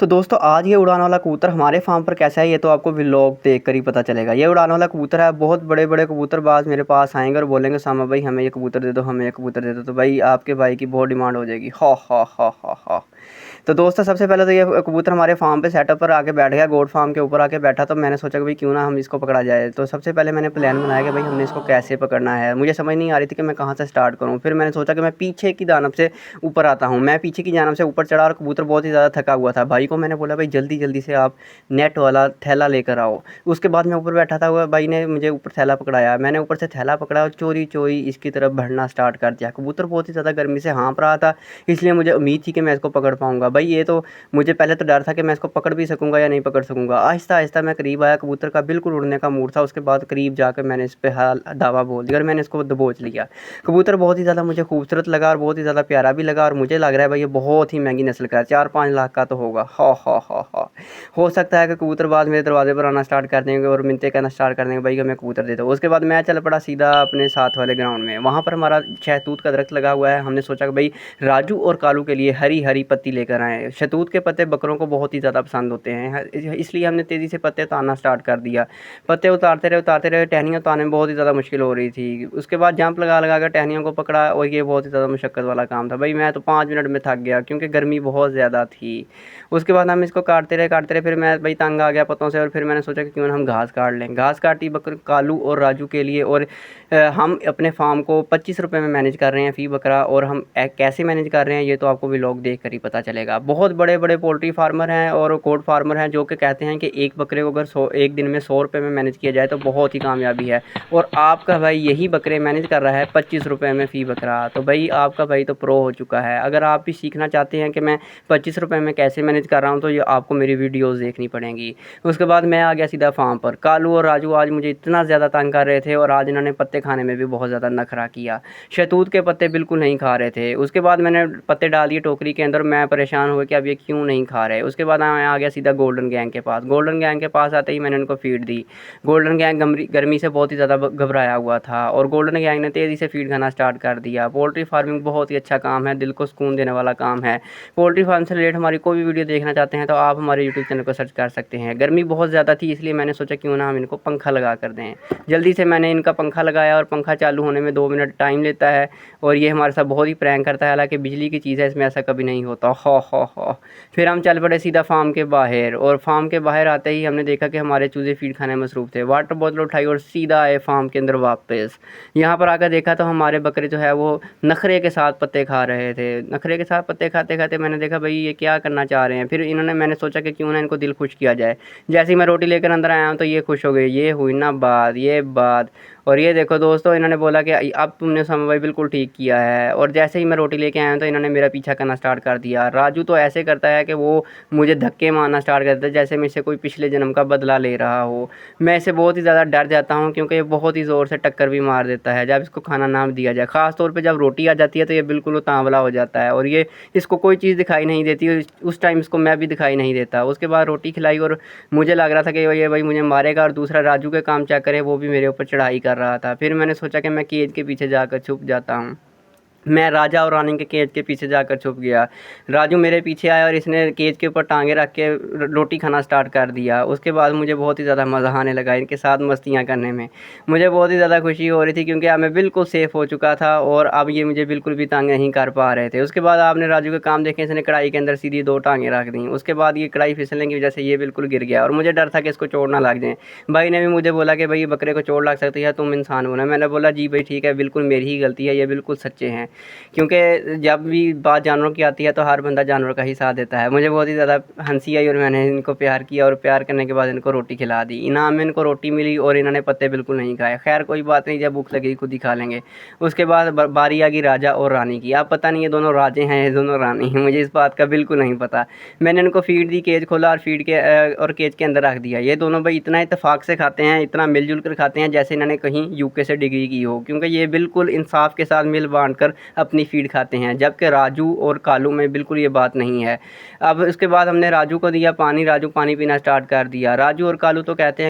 तो दोस्तों आज ये उड़ान वाला कबूतर हमारे फार्म पर कैसा है ये तो आपको व्लॉग देख कर ही पता चलेगा। ये उड़ान वाला कबूतर है। बहुत बड़े बड़े कबूतरबाज मेरे पास आएंगे और बोलेंगे सामा भाई हमें ये कबूतर दे दो, हमें ये कबूतर दे दो। तो भाई आपके भाई की बहुत डिमांड हो जाएगी। हा हा हा हा हा। तो दोस्तों सबसे पहले तो ये कबूतर हमारे फार्म पे सेटअप पर आके बैठ गया, गोड फार्म के ऊपर आके बैठा। तो मैंने सोचा कि भाई क्यों ना हम इसको पकड़ा जाए। तो सबसे पहले मैंने प्लान बनाया कि भाई हमने इसको कैसे पकड़ना है। मुझे समझ नहीं आ रही थी कि मैं कहाँ से स्टार्ट करूँ। फिर मैंने सोचा कि मैं पीछे की जानब से ऊपर आता हूँ। मैं पीछे की जानब से ऊपर चढ़ा और कबूतर बहुत ही ज़्यादा थका हुआ था। भाई को मैंने बोला भाई जल्दी जल्दी से आप नेट वाला थैला लेकर आओ। उसके बाद मैं ऊपर बैठा था, हुआ भाई ने मुझे ऊपर थैला पकड़ाया। मैंने ऊपर से थैला पकड़ा और चोरी चोरी इसकी तरफ बढ़ना स्टार्ट कर दिया। कबूतर बहुत ही ज़्यादा गर्मी से हाँफ रहा था, इसलिए मुझे उम्मीद थी कि मैं इसको पकड़ पाऊंगा। भाई ये तो मुझे पहले तो डर था कि मैं इसको पकड़ भी सकूंगा या नहीं पकड़ सकूंगा। आहिस्ता आहिस्ता मैं करीब आया, कबूतर का बिल्कुल उड़ने का मूड था। उसके बाद करीब जाकर मैंने इस पर हाल दावा बोल दिया और मैंने इसको दबोच लिया। कबूतर बहुत ही ज़्यादा मुझे खूबसूरत लगा और बहुत ही ज़्यादा प्यारा भी लगा। और मुझे लग रहा है भाई ये बहुत ही महंगी नस्ल का है, 4-5 लाख का तो होगा। हा। हो सकता है कि कबूतरबाज मेरे दरवाजे पर आना स्टार्ट कर देंगे और मिन्नतें करना स्टार्ट कर देंगे भाई हमें कबूतर दे दो। उसके बाद मैं चल पड़ा सीधा अपने साथ वाले ग्राउंड में। वहाँ पर हमारा शहतूत का दरख्त लगा हुआ है। हमने सोचा कि भाई राजू और कालू के लिए हरी हरी पत्ती लेकर आए। शहतूत के पत्ते बकरों को बहुत ही ज़्यादा पसंद होते हैं, इसलिए हमने तेज़ी से पत्ते उतारना स्टार्ट कर दिया। पत्ते उतारते रहे। टहनियाँ उतारने में बहुत ही ज़्यादा मुश्किल हो रही थी। उसके बाद जंप लगा लगा कर टहनियों को पकड़ा और ये बहुत ही ज़्यादा मुशक्क़त वाला काम था। भाई मैं तो 5 मिनट में थक गया क्योंकि गर्मी बहुत ज़्यादा थी। उसके बाद हम इसको काटते रहे। फिर मैं भाई तंग आ गया पत्तों से और फिर मैंने सोचा कि क्यों ना हम घास काट लें। घास काटी बकर कालू और राजू के लिए। और हम अपने फार्म को 25 रुपये में मैनेज कर रहे हैं फ़ी बकरा। और हम कैसे मैनेज कर रहे हैं ये तो आपको व्लॉग देख कर ही पता चलेगा। बहुत बड़े बड़े पोल्ट्री फार्मर हैं और कोड फार्मर हैं जो कि कहते हैं कि एक बकरे को अगर एक दिन में 100 रुपये में मैनेज किया जाए तो बहुत ही कामयाबी है। और आपका भाई यही बकरे मैनेज कर रहा है 25 रुपये में फ़ी बकरा। तो भाई आपका भाई तो प्रो हो चुका है। अगर आप भी सीखना चाहते हैं कि मैं 25 रुपये में कैसे मैनेज कर रहा हूँ तो ये आपको मेरी वीडियोस देखनी पड़ेंगी। उसके बाद मैं आ गया सीधा फार्म पर। कालू और राजू आज मुझे इतना ज़्यादा तंग कर रहे थे और आज इन्होंने पत्ते खाने में भी बहुत ज़्यादा नखरा किया। शहतूत के पत्ते बिल्कुल नहीं खा रहे थे। उसके बाद मैंने पत्ते डाल दिए टोकरी के अंदर। मैं परेशान हुआ कि अब ये क्यों नहीं खा रहे। उसके बाद मैं आ गया सीधा गोल्डन गैंग के पास। गोल्डन गैंग के पास आते ही मैंने उनको फीड दी। गोल्डन गैंग गर्मी से बहुत ही ज़्यादा घबराया हुआ था और गोल्डन गैंग ने तेज़ी से फीड खाना स्टार्ट कर दिया। पोल्ट्री फार्मिंग बहुत ही अच्छा काम है, दिल को सुकून देने वाला काम है। पोल्ट्री फार्म से रिलेटेड हमारी कोई भी वीडियो देखना चाहते हैं तो आप हमारे यूट्यूब चैनल को सर्च कर सकते हैं। गर्मी बहुत ज़्यादा थी इसलिए मैंने सोचा क्यों ना हम इनको पंखा लगा कर दें। जल्दी से मैंने इनका पंखा लगाया और पंखा चालू होने में 2 मिनट टाइम लेता है और ये हमारे साथ बहुत ही प्रैंक करता है। हालांकि बिजली की चीज़ है, इसमें ऐसा कभी नहीं होता। हा। फिर हम चल पड़े सीधा फार्म के बाहर और फार्म के बाहर आते ही हमने देखा कि हमारे चूज़े फीड खाने में मसरूफ़ थे। वाटर बोतल उठाई और सीधा आए फार्म के अंदर वापस। यहाँ पर आकर देखा तो हमारे बकरे जो है वो नखरे के साथ पत्ते खा रहे थे। नखरे के साथ पत्ते खाते खाते मैंने देखा भाई ये क्या करना चाह रहे हैं। फिर मैंने सोचा कि क्यों ना इनको दिल खुश किया जाए। जैसे ही मैं रोटी लेकर अंदर आया हूँ तो ये खुश हो गए। ये हुई ना बात, ये बात। और ये देखो दोस्तों इन्होंने बोला कि अब तुमने सामा भाई बिल्कुल ठीक किया है। और जैसे ही मैं रोटी लेके आया हूँ तो इन्होंने मेरा पीछा करना स्टार्ट कर दिया। राजू तो ऐसे करता है कि वो मुझे धक्के मारना स्टार्ट कर देता है जैसे मुझसे कोई पिछले जन्म का बदला ले रहा हो। मैं इससे बहुत ही ज़्यादा डर जाता हूँ क्योंकि ये बहुत ही ज़ोर से टक्कर भी मार देता है जब इसको खाना ना दिया जाए। ख़ास तौर पे जब रोटी आ जाती है तो ये बिल्कुल उतावला हो जाता है और ये इसको कोई चीज़ दिखाई नहीं देती। उस टाइम इसको मैं भी दिखाई नहीं देता। उसके बाद रोटी खिलाई और मुझे लग रहा था कि ये भाई मुझे मारेगा। और दूसरा राजू के काम चेक करे वो भी मेरे ऊपर चढ़ाई कर रहा था। फिर मैंने सोचा कि मैं केज के पीछे जाकर छुप जाता हूँ। मैं राजा और रानी के केज के पीछे जाकर छुप गया। राजू मेरे पीछे आया और इसने केज के ऊपर टांगे रख के रोटी खाना स्टार्ट कर दिया। उसके बाद मुझे बहुत ही ज़्यादा मज़ा आने लगा इनके साथ मस्तियाँ करने में। मुझे बहुत ही ज़्यादा खुशी हो रही थी क्योंकि अब मैं बिल्कुल सेफ़ हो चुका था और अब ये मुझे बिल्कुल भी तंग नहीं कर पा रहे थे। उसके बाद आपने राजू के काम देखे, इसने कढ़ाई के अंदर सीधी 2 टांगें रख दी। उसके बाद ये कढ़ाई फिसलने की वजह से ये बिल्कुल गिर गया और मुझे डर था कि इसको चोट ना लग जाए। भाई ने भी मुझे बोला कि भाई बकरे को चोट लग सकती है, तुम इंसान हो ना। मैंने बोला जी भाई ठीक है, बिल्कुल मेरी ही गलती है, ये बिल्कुल सच्चे हैं। क्योंकि जब भी बात जानवरों की आती है तो हर बंदा जानवर का ही साथ देता है। मुझे बहुत ही ज़्यादा हंसी आई और मैंने इनको प्यार किया और प्यार करने के बाद इनको रोटी खिला दी। इनाम में इनको रोटी मिली और इन्होंने पत्ते बिल्कुल नहीं खाए। खैर कोई बात नहीं, जब भूख लगेगी खुद ही खा लेंगे। उसके बाद बारी आ गई राजा और रानी की। अब पता नहीं ये दोनों राजे हैं, ये दोनों रानी हैं, मुझे इस बात का बिल्कुल नहीं पता। मैंने इनको फीड दी, केज खोला और फीड के और केज के अंदर रख दिया। ये दोनों भाई इतना इत्तेफाक से खाते हैं, इतना मिलजुल कर खाते हैं जैसे इन्होंने कहीं यूके से डिग्री की हो। क्योंकि ये बिल्कुल इंसाफ के साथ मिल बांट कर अपनी फीड खाते हैं, जबकि राजू और कालू में बिल्कुल ये बात नहीं है। अब उसके बाद हमने राजू को दिया पानी। राजू पानी पीना स्टार्ट कर दिया। राजू और कालू तो कहते हैं